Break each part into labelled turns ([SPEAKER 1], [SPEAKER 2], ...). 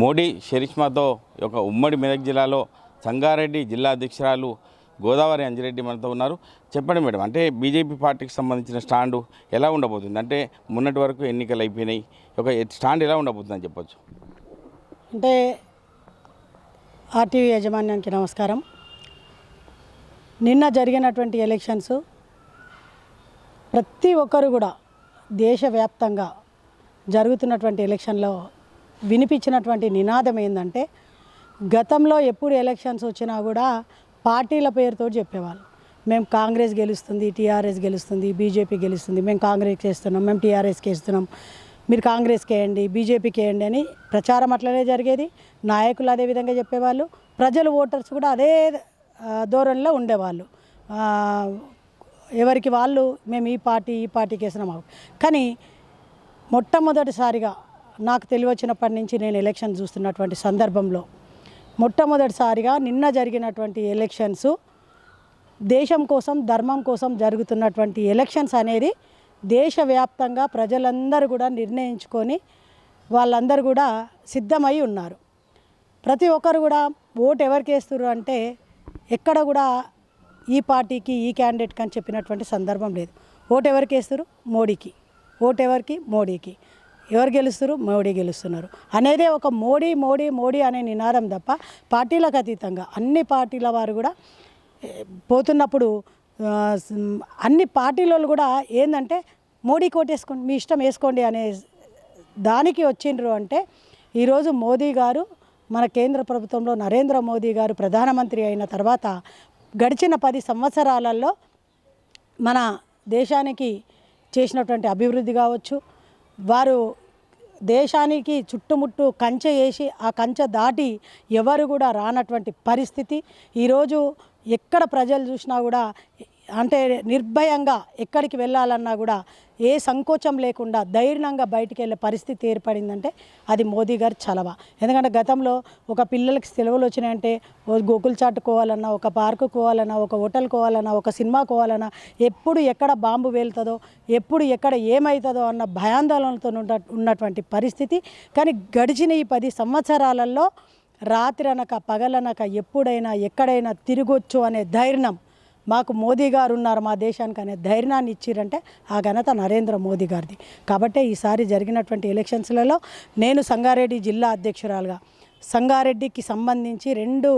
[SPEAKER 1] మోడీ షరిష్మాతో ఒక ఉమ్మడి మెదక్ జిల్లాలో సంగారెడ్డి జిల్లా అధ్యక్షురాలు గోదావరి అంజిరెడ్డి మనతో ఉన్నారు. చెప్పండి మేడం, అంటే బీజేపీ పార్టీకి సంబంధించిన స్టాండు ఎలా ఉండబోతుంది? అంటే మొన్నటి వరకు ఎన్నికలు అయిపోయినాయి, ఒక స్టాండ్ ఎలా ఉండబోతుందని చెప్పొచ్చు?
[SPEAKER 2] అంటే ఆర్టీవీ యాజమాన్యానికి నమస్కారం. నిన్న జరిగినటువంటి ఎలక్షన్స్ ప్రతి ఒక్కరు కూడా దేశవ్యాప్తంగా జరుగుతున్నటువంటి ఎలక్షన్లో వినిపించినటువంటి నినాదం ఏంటంటే, గతంలో ఎప్పుడు ఎలక్షన్స్ వచ్చినా కూడా పార్టీల పేరుతో చెప్పేవాళ్ళు. మేము కాంగ్రెస్ గెలుస్తుంది, టీఆర్ఎస్ గెలుస్తుంది, బీజేపీ గెలుస్తుంది, మేము కాంగ్రెస్కి వేస్తున్నాం, మేము టీఆర్ఎస్కి వేస్తున్నాం, మీరు కాంగ్రెస్కి వేయండి, బీజేపీకి వేయండి అని ప్రచారం అట్లనే జరిగేది. నాయకులు అదే విధంగా చెప్పేవాళ్ళు, ప్రజలు ఓటర్స్ కూడా అదే ధోరణిలో ఉండేవాళ్ళు. ఎవరికి వాళ్ళు మేము ఈ పార్టీకి వేసినాము. కానీ మొట్టమొదటిసారిగా నాకు తెలివచ్చినప్పటి నుంచి నేను ఎలక్షన్ చూస్తున్నటువంటి సందర్భంలో మొట్టమొదటిసారిగా నిన్న జరిగినటువంటి ఎలక్షన్స్ దేశం కోసం, ధర్మం కోసం జరుగుతున్నటువంటి ఎలక్షన్స్ అనేది దేశవ్యాప్తంగా ప్రజలందరూ కూడా నిర్ణయించుకొని వాళ్ళందరూ కూడా సిద్ధమై ఉన్నారు. ప్రతి ఒక్కరు కూడా ఓటు ఎవరికి వేస్తారు అంటే ఎక్కడ కూడా ఈ పార్టీకి, ఈ క్యాండిడేట్కి అని చెప్పినటువంటి సందర్భం లేదు. ఓటు ఎవరికి వేస్తారు? మోడీకి. ఓటు ఎవరికి? మోడీకి. ఎవరు గెలుస్తారు? మోడీ గెలుస్తున్నారు అనేదే ఒక మోడీ మోడీ మోడీ అనే నినాదం తప్ప పార్టీలకు అతీతంగా అన్ని పార్టీల వారు కూడా పోతున్నప్పుడు అన్ని పార్టీలలో కూడా ఏంటంటే మోడీకి ఓటేసుకోండి, మీ ఇష్టం వేసుకోండి అనే దానికి వచ్చిండ్రు. అంటే ఈరోజు మోదీ గారు మన కేంద్ర ప్రభుత్వంలో నరేంద్ర మోదీ గారు ప్రధానమంత్రి అయిన తర్వాత గడిచిన 10 సంవత్సరాలలో మన దేశానికి చేసినటువంటి అభివృద్ధి కావచ్చు, వారు దేశానికి చుట్టుముట్టు కంచె వేసి ఆ కంచె దాటి ఎవరు కూడా రానటువంటి పరిస్థితి. ఈరోజు ఎక్కడ ప్రజలు చూసినా కూడా అంటే నిర్భయంగా ఎక్కడికి వెళ్ళాలన్నా కూడా ఏ సంకోచం లేకుండా ధైర్యంగా బయటికి వెళ్ళే పరిస్థితి ఏర్పడిందంటే అది మోదీ గారి చలవ. ఎందుకంటే గతంలో ఒక పిల్లలకి సెలవులు వచ్చినాయంటే గోకుల్ చాట్ కోవాలన్నా, ఒక పార్కు కోవాలన్నా, ఒక హోటల్ కోవాలన్నా, ఒక సినిమా కోవాలన్నా, ఎప్పుడు ఎక్కడ బాంబు వేలుతుందో, ఎప్పుడు ఎక్కడ ఏమవుతుందో అన్న భయాందోళనలతో ఉన్నటువంటి పరిస్థితి. కానీ గడిచిన ఈ 10 సంవత్సరాలలో రాత్రి అనక పగలనక ఎప్పుడైనా ఎక్కడైనా తిరగొచ్చు అనే ధైర్యం మాకు మోదీ గారు ఉన్నారు మా దేశానికి అనే ధైర్యాన్ని ఇచ్చిరంటే ఆ ఘనత నరేంద్ర మోదీ గారిది. కాబట్టి ఈసారి జరిగినటువంటి ఎలక్షన్స్లలో నేను సంగారెడ్డి జిల్లా అధ్యక్షురాలుగా, సంగారెడ్డికి సంబంధించి 2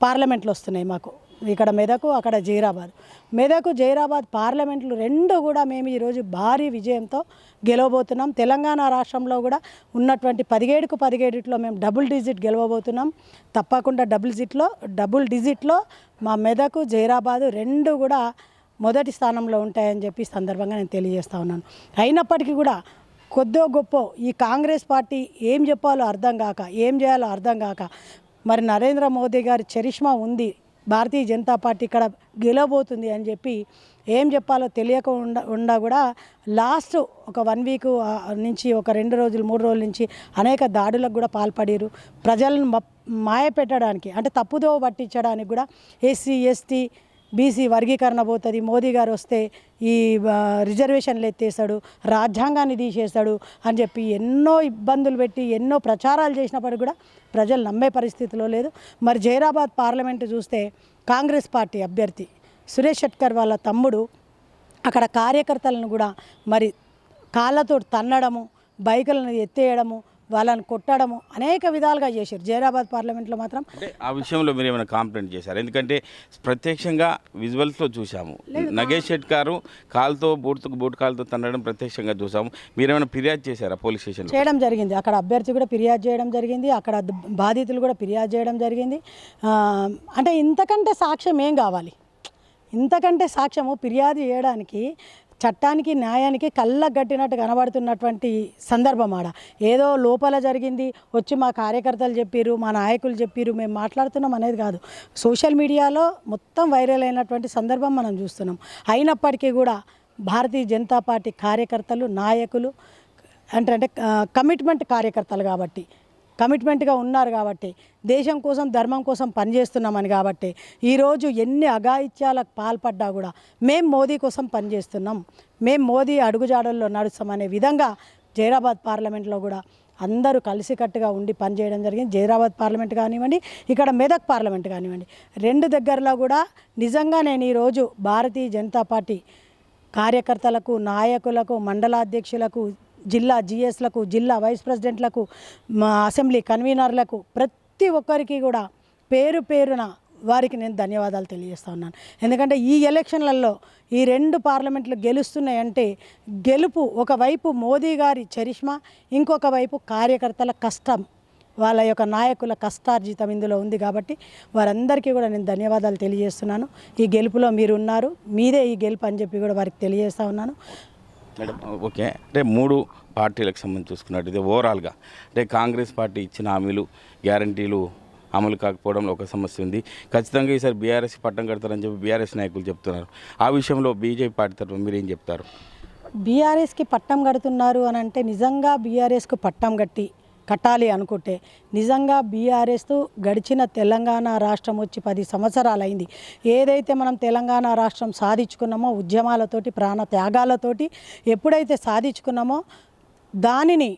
[SPEAKER 2] పార్లమెంట్లు వస్తున్నాయి మాకు. ఇక్కడ మెదకు, అక్కడ జైరాబాద్. మెదకు, జైరాబాద్ పార్లమెంట్లు 2 కూడా మేము ఈరోజు భారీ విజయంతో గెలవబోతున్నాం. తెలంగాణ రాష్ట్రంలో కూడా ఉన్నటువంటి 17కు 17 మేము డబుల్ డిజిట్ గెలవబోతున్నాం. తప్పకుండా డబుల్ డిజిట్లో మా మెదకు, జైరాబాద్ 2 కూడా మొదటి స్థానంలో ఉంటాయని చెప్పి సందర్భంగా నేను తెలియజేస్తా ఉన్నాను. అయినప్పటికీ కూడా కొద్దో గొప్ప ఈ కాంగ్రెస్ పార్టీ ఏం చెప్పాలో అర్థం కాక, ఏం చేయాలో అర్థం కాక, మరి నరేంద్ర మోదీ గారి చరిష్మా ఉంది, భారతీయ జనతా పార్టీ ఇక్కడ గెలవబోతుంది అని చెప్పి ఏం చెప్పాలో తెలియక ఉండా కూడా లాస్ట్ ఒక 1 వీక్ నుంచి, ఒక 2 రోజులు 3 రోజుల నుంచి అనేక దాడులకు కూడా పాల్పడారు. ప్రజలను మాయ పెట్టడానికి, అంటే తప్పుదో పట్టించడానికి కూడా ఎస్సీ, ఎస్టీ, బీసీ వర్గీకరణ పోతుంది, మోదీ గారు వస్తే ఈ రిజర్వేషన్లు ఎత్తేస్తాడు, రాజ్యాంగాన్ని తీసేస్తాడు అని చెప్పి ఎన్నో ఇబ్బందులు పెట్టి ఎన్నో ప్రచారాలు చేసినప్పటికీ కూడా ప్రజలు నమ్మే పరిస్థితిలో లేదు. మరి జైరాబాద్ పార్లమెంటు చూస్తే కాంగ్రెస్ పార్టీ అభ్యర్థి సురేష్ షెట్కర్ వాళ్ళ తమ్ముడు అక్కడ కార్యకర్తలను కూడా మరి కాళ్ళతో తన్నడము, బైకులను ఎత్తేయడము, వాళ్ళని కొట్టడము అనేక విధాలుగా చేశారు. జైరాబాద్ పార్లమెంట్లో మాత్రం
[SPEAKER 1] అంటే ఆ విషయంలో మీరు ఏమైనా కంప్లైంట్ చేశారు? ఎందుకంటే ప్రత్యక్షంగా విజువల్స్లో చూసాము, నగేష్ షెట్కారు కాలుతో బూట్ కాలుతో తన్నడం ప్రత్యక్షంగా చూసాము. మీరు ఏమైనా ఫిర్యాదు చేశారా పోలీస్ స్టేషన్?
[SPEAKER 2] చేయడం జరిగింది. అక్కడ అభ్యర్థి కూడా ఫిర్యాదు చేయడం జరిగింది, అక్కడ బాధితులు కూడా ఫిర్యాదు చేయడం జరిగింది. అంటే ఇంతకంటే సాక్ష్యం ఏం కావాలి? ఇంతకంటే సాక్ష్యము ఫిర్యాదు చేయడానికి చట్టానికి, న్యాయానికి కళ్ళగట్టినట్టు కనబడుతున్నటువంటి సందర్భం ఆడ. ఏదో లోపల జరిగింది, వచ్చి మా కార్యకర్తలు చెప్పారు, మా నాయకులు చెప్పారు, మేము మాట్లాడుతున్నాం అనేది కాదు. సోషల్ మీడియాలో మొత్తం వైరల్ అయినటువంటి సందర్భం మనం చూస్తున్నాం. అయినప్పటికీ కూడా భారతీయ జనతా పార్టీ కార్యకర్తలు, నాయకులు అంటే కమిట్మెంట్ కార్యకర్తలు కాబట్టి, కమిట్మెంట్గా ఉన్నారు కాబట్టి, దేశం కోసం, ధర్మం కోసం పనిచేస్తున్నామని కాబట్టి ఈరోజు ఎన్ని అఘాయిత్యాలకు పాల్పడ్డా కూడా మేము మోదీ కోసం పనిచేస్తున్నాం, మేము మోదీ అడుగుజాడల్లో నడుస్తామనే విధంగా జైరాబాద్ పార్లమెంట్లో కూడా అందరూ కలిసికట్టుగా ఉండి పనిచేయడం జరిగింది. జైరాబాద్ పార్లమెంట్ కానివ్వండి, ఇక్కడ మెదక్ పార్లమెంట్ కానివ్వండి, రెండు దగ్గరలో కూడా నిజంగా నేను ఈరోజు భారతీయ జనతా పార్టీ కార్యకర్తలకు, నాయకులకు, మండలాధ్యక్షులకు, జిల్లా జిఎస్లకు, జిల్లా వైస్ ప్రెసిడెంట్లకు, మా అసెంబ్లీ కన్వీనర్లకు ప్రతి ఒక్కరికి కూడా పేరు పేరున వారికి నేను ధన్యవాదాలు తెలియజేస్తా ఉన్నాను. ఎందుకంటే ఈ ఎలక్షన్లలో ఈ రెండు పార్లమెంట్లు గెలుస్తున్నాయంటే గెలుపు ఒకవైపు మోదీ గారి చరిష్మా, ఇంకొక వైపు కార్యకర్తల కష్టం, వాళ్ళ యొక్క నాయకుల కష్టార్జితం ఇందులో ఉంది. కాబట్టి వారందరికీ కూడా నేను ధన్యవాదాలు తెలియజేస్తున్నాను. ఈ గెలుపులో మీరు ఉన్నారు, మీదే ఈ గెలుపు అని చెప్పి కూడా వారికి తెలియజేస్తూ ఉన్నాను.
[SPEAKER 1] మేడం ఓకే, అంటే 3 పార్టీలకు సంబంధించి చూసుకున్నట్టయితే ఓవరాల్గా అంటే కాంగ్రెస్ పార్టీ ఇచ్చిన హామీలు, గ్యారంటీలు అమలు కాకపోవడంలో ఒక సమస్య ఉంది. ఖచ్చితంగా ఈసారి బీఆర్ఎస్ పట్టం కడతారని చెప్పి బీఆర్ఎస్ నాయకులు చెప్తున్నారు. ఆ విషయంలో బీజేపీ పార్టీ తరఫున మీరు ఏం చెప్తారు?
[SPEAKER 2] బీఆర్ఎస్కి పట్టం కడుతున్నారు అని అంటే నిజంగా బీఆర్ఎస్కు పట్టం కట్టాలి అనుకుంటే నిజంగా బీఆర్ఎస్ గడిచిన తెలంగాణ రాష్ట్రం వచ్చి 10 సంవత్సరాలు అయింది. ఏదైతే మనం తెలంగాణ రాష్ట్రం సాధించుకున్నామో ఉద్యమాలతోటి, ప్రాణ త్యాగాలతోటి ఎప్పుడైతే సాధించుకున్నామో దానిని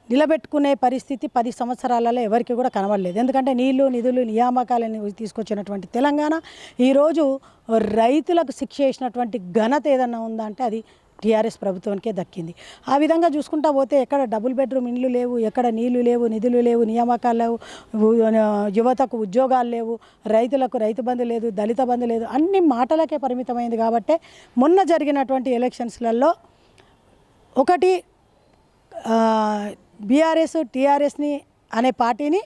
[SPEAKER 2] నిలబెట్టుకునే పరిస్థితి 10 సంవత్సరాలలో ఎవరికి కూడా కనబడలేదు. ఎందుకంటే నీళ్లు, నిధులు, నియామకాలని తీసుకొచ్చినటువంటి తెలంగాణ ఈరోజు రైతులకు శిక్ష చేసినటువంటి ఘనత ఏదన్నా ఉందా అంటే అది టీఆర్ఎస్ ప్రభుత్వానికే దక్కింది. ఆ విధంగా చూసుకుంటా పోతే ఎక్కడ డబుల్ బెడ్రూమ్ ఇండ్లు లేవు, ఎక్కడ నీళ్లు లేవు, నిధులు లేవు, నియామకాలు లేవు, యువతకు ఉద్యోగాలు లేవు, రైతులకు రైతు బంధు లేదు, దళిత బంధు లేదు, అన్ని మాటలకే పరిమితమైంది. కాబట్టి మొన్న జరిగినటువంటి ఎలక్షన్స్లలో ఒకటి బీఆర్ఎస్ టీఆర్ఎస్ని అనే పార్టీని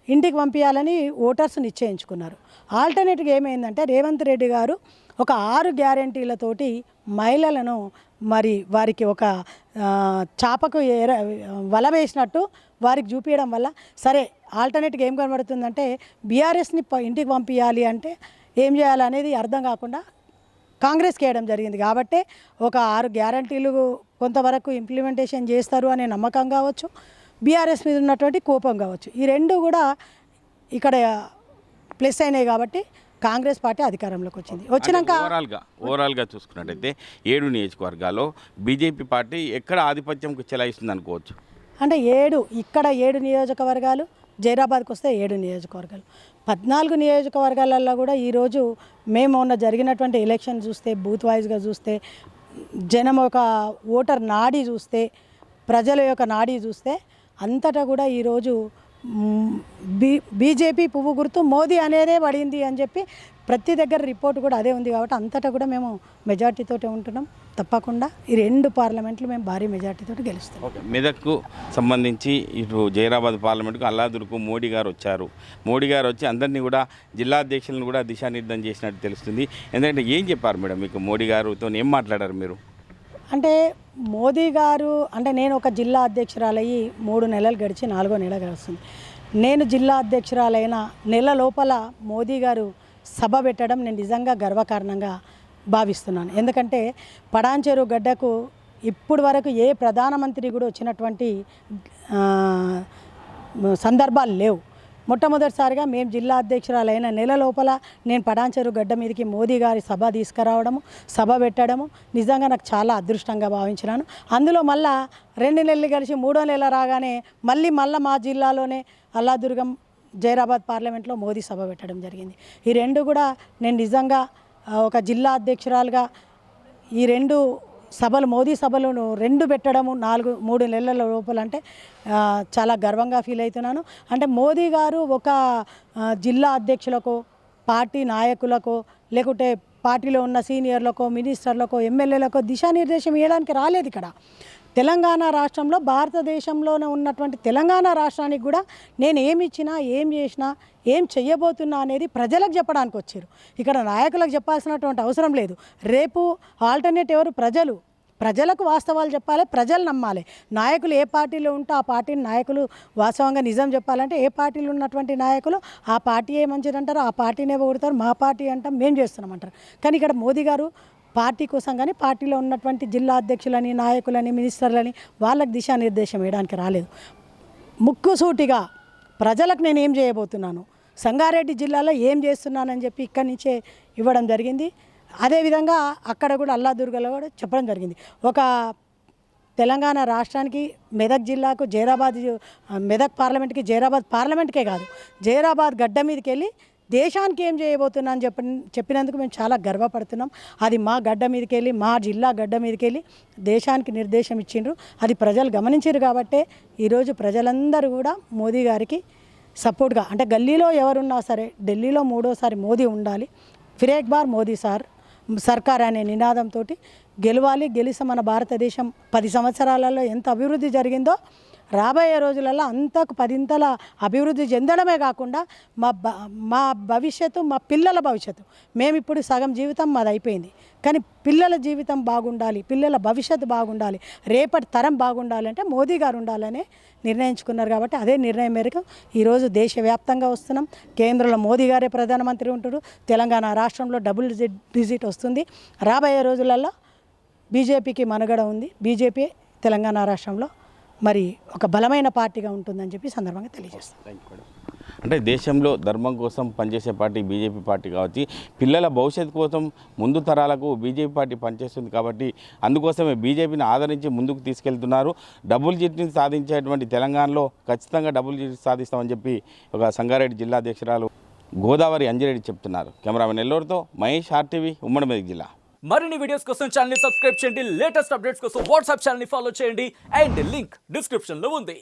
[SPEAKER 2] ఇంటికి పంపించాలని ఓటర్స్ నిశ్చయించుకున్నారు. ఆల్టర్నేట్గా ఏమైందంటే రేవంత్ రెడ్డి గారు ఒక 6 గ్యారెంటీలతోటి మహిళలను మరి వారికి ఒక చాపకు వల వేసినట్టు వారికి చూపించడం వల్ల సరే ఆల్టర్నేట్గా ఏం కనబడుతుందంటే బీఆర్ఎస్ని ఇంటికి పంపించాలి అంటే ఏం చేయాలనేది అర్థం కాకుండా కాంగ్రెస్కి వేయడం జరిగింది. కాబట్టి ఒక 6 గ్యారంటీలు కొంతవరకు ఇంప్లిమెంటేషన్ చేస్తారు అనే నమ్మకం కావచ్చు, బీఆర్ఎస్ మీద ఉన్నటువంటి కోపం కావచ్చు, ఈ రెండు కూడా ఇక్కడ ప్లస్ అయినాయి. కాబట్టి కాంగ్రెస్ పార్టీ అధికారంలోకి వచ్చినాక
[SPEAKER 1] ఓవరాల్గా చూసుకున్నట్టయితే 7 నియోజకవర్గాల్లో బీజేపీ పార్టీ ఎక్కడ ఆధిపత్యంకు చెలాయిస్తుంది అనుకోవచ్చు?
[SPEAKER 2] అంటే 7 నియోజకవర్గాలు, జైరాబాద్కి వస్తే 7 నియోజకవర్గాలు, 14 నియోజకవర్గాలలో కూడా ఈరోజు మేము మొన్న జరిగినటువంటి ఎలక్షన్ చూస్తే, బూత్ వైజ్గా చూస్తే, జనం ఒక ఓటర్ నాడీ చూస్తే, ప్రజల యొక్క నాడీ చూస్తే అంతటా కూడా ఈరోజు బీజేపీ పువ్వు గుర్తు మోదీ అనేదే పడింది అని చెప్పి ప్రతి దగ్గర రిపోర్ట్ కూడా అదే ఉంది. కాబట్టి అంతటా కూడా మేము మెజార్టీతోటే ఉంటున్నాం. తప్పకుండా ఈ 2 పార్లమెంట్లు మేము భారీ మెజార్టీతో గెలుస్తాం.
[SPEAKER 1] ఓకే, మెదక్కు సంబంధించి ఇటు జైరాబాద్ పార్లమెంట్కు అల్లాదుర్కు మోడీ గారు వచ్చారు. మోడీ గారు వచ్చి అందరినీ కూడా జిల్లా అధ్యక్షులను కూడా దిశానిర్దేశం చేసినట్టు తెలుస్తుంది. ఎందుకంటే ఏం చెప్పారు మేడం మీకు? మోడీ గారితో ఏం మాట్లాడారు మీరు?
[SPEAKER 2] అంటే మోదీ గారు అంటే నేను ఒక జిల్లా అధ్యక్షురాలయ్యి 3 నెలలు గడిచి 4వ నెల గడుస్తుంది. నేను జిల్లా అధ్యక్షురాలైన నెల లోపల మోదీ గారు సభ పెట్టడం నేను నిజంగా గర్వకారణంగా భావిస్తున్నాను. ఎందుకంటే పడాన్చెరు గడ్డకు ఇప్పుడు వరకు ఏ ప్రధానమంత్రి కూడా వచ్చినటువంటి సందర్భాలు లేవు. మొట్టమొదటిసారిగా మేము జిల్లా అధ్యక్షురాలైన నెల లోపల నేను పడాన్చెరు గడ్డ మీదకి మోదీ గారి సభ తీసుకురావడము, సభ పెట్టడము నిజంగా నాకు చాలా అదృష్టంగా భావించినాను. అందులో మళ్ళా 2 నెలలు గడిచి 3వ నెల రాగానే మళ్ళీ మా జిల్లాలోనే అల్లాదుర్గం జైరాబాద్ పార్లమెంట్లో మోదీ సభ పెట్టడం జరిగింది. ఈ 2 కూడా నేను నిజంగా ఒక జిల్లా అధ్యక్షురాలుగా ఈ 2 సభలు మోదీ సభలను 2 పెట్టడము 3 నెలల లోపల అంటే చాలా గర్వంగా ఫీల్ అవుతున్నాను. అంటే మోదీ గారు ఒక జిల్లా అధ్యక్షులకు, పార్టీ నాయకులకు, లేకుంటే పార్టీలో ఉన్న సీనియర్లకు, మినిస్టర్లకు, ఎమ్మెల్యేలకు దిశానిర్దేశం ఇవ్వడానికి రాలేదు. ఇక్కడ తెలంగాణ రాష్ట్రంలో భారతదేశంలోనే ఉన్నటువంటి తెలంగాణ రాష్ట్రానికి కూడా నేను ఏమి ఇచ్చినా, ఏం చేసినా, ఏం చెయ్యబోతున్నా అనేది ప్రజలకు చెప్పడానికి వచ్చారు. ఇక్కడ నాయకులకు చెప్పాల్సినటువంటి అవసరం లేదు. రేపు ఆల్టర్నేట్ ఎవరు? ప్రజలకు వాస్తవాలు చెప్పాలి, ప్రజలు నమ్మాలి. నాయకులు ఏ పార్టీలో ఉంటే ఆ పార్టీని నాయకులు వాస్తవంగా నిజం చెప్పాలంటే ఏ పార్టీలో ఉన్నటువంటి నాయకులు ఆ పార్టీ ఏ మంచిదంటారు, ఆ పార్టీనే పొగుడతారు, మా పార్టీ అంటాం, మేము చేస్తున్నామంటారు. కానీ ఇక్కడ మోదీ గారు పార్టీ కోసం కానీ పార్టీలో ఉన్నటువంటి జిల్లా అధ్యక్షులని, నాయకులని, మినిస్టర్లని వాళ్ళకి దిశానిర్దేశం వేయడానికి రాలేదు. ముక్కుసూటిగా ప్రజలకు నేను ఏం చేయబోతున్నాను, సంగారెడ్డి జిల్లాలో ఏం చేస్తున్నానని చెప్పి ఇక్కడి నుంచే ఇవ్వడం జరిగింది. అదేవిధంగా అక్కడ కూడా అల్లాదుర్గలో కూడా చెప్పడం జరిగింది. ఒక తెలంగాణ రాష్ట్రానికి మెదక్ జిల్లాకు మెదక్ పార్లమెంట్కి జైరాబాద్ పార్లమెంట్కే కాదు జైరాబాద్ గడ్డ మీదకి వెళ్ళి దేశానికి ఏం చేయబోతున్నా అని చెప్పినందుకు మేము చాలా గర్వపడుతున్నాం. అది మా గడ్డ మీదకి వెళ్ళి మా జిల్లా గడ్డ మీదకి వెళ్ళి దేశానికి నిర్దేశం ఇచ్చిండ్రు. అది ప్రజలు గమనించారు కాబట్టే ఈరోజు ప్రజలందరూ కూడా మోదీ గారికి సపోర్ట్గా, అంటే గల్లీలో ఎవరున్నా సరే ఢిల్లీలో మూడోసారి మోదీ ఉండాలి, ఫిర్ ఏక్ బార్ మోదీ సర్కార్ అనే నినాదంతో గెలవాలి. గెలిస్తే మన భారతదేశం 10 సంవత్సరాలలో ఎంత అభివృద్ధి జరిగిందో రాబోయే రోజులలో అంతకు 10 అభివృద్ధి చెందడమే కాకుండా మా భవిష్యత్తు, మా పిల్లల భవిష్యత్తు, మేము ఇప్పుడు సగం జీవితం మాది అయిపోయింది, కానీ పిల్లల జీవితం బాగుండాలి, పిల్లల భవిష్యత్తు బాగుండాలి, రేపటి తరం బాగుండాలి అంటే మోదీ గారు ఉండాలని నిర్ణయించుకున్నారు. కాబట్టి అదే నిర్ణయం మేరకు ఈరోజు దేశవ్యాప్తంగా వస్తున్నాం. కేంద్రంలో మోదీ గారే ప్రధానమంత్రి ఉంటారు, తెలంగాణ రాష్ట్రంలో డబుల్ డిజిట్ వస్తుంది. రాబోయే రోజులలో బీజేపీకి మనుగడ ఉంది. బీజేపీ తెలంగాణ రాష్ట్రంలో మరి ఒక బలమైన పార్టీగా ఉంటుందని చెప్పి సందర్భంగా తెలియజేస్తాం.
[SPEAKER 1] Thank you madam. అంటే దేశంలో ధర్మం కోసం పనిచేసే పార్టీ బీజేపీ పార్టీ కావచ్చు, పిల్లల భవిష్యత్తు కోసం ముందు తరాలకు బీజేపీ పార్టీ పనిచేస్తుంది కాబట్టి అందుకోసమే బీజేపీని ఆదరించి ముందుకు తీసుకెళ్తున్నారు. డబుల్ జిట్ని సాధించేటువంటి తెలంగాణలో ఖచ్చితంగా డబుల్ జిట్ సాధిస్తామని చెప్పి ఒక సంగారెడ్డి జిల్లా అధ్యక్షురాలు గోదావరి అంజిరెడ్డి చెప్తున్నారు. కెమెరామెన్ నెల్లూరుతో మహేష్, ఆర్టీవీ, ఉమ్మడి మెదక్ జిల్లా.
[SPEAKER 3] మరిన్ని వీడియోస్ కోసం ఛానల్ ని సబ్స్క్రైబ్ చేయండి, లేటెస్ట్ అప్డేట్స్ కోసం వాట్సాప్ ఛానల్ ని ఫాలో చేయండి అండ్ లింక్ డిస్క్రిప్షన్ లో ఉంది.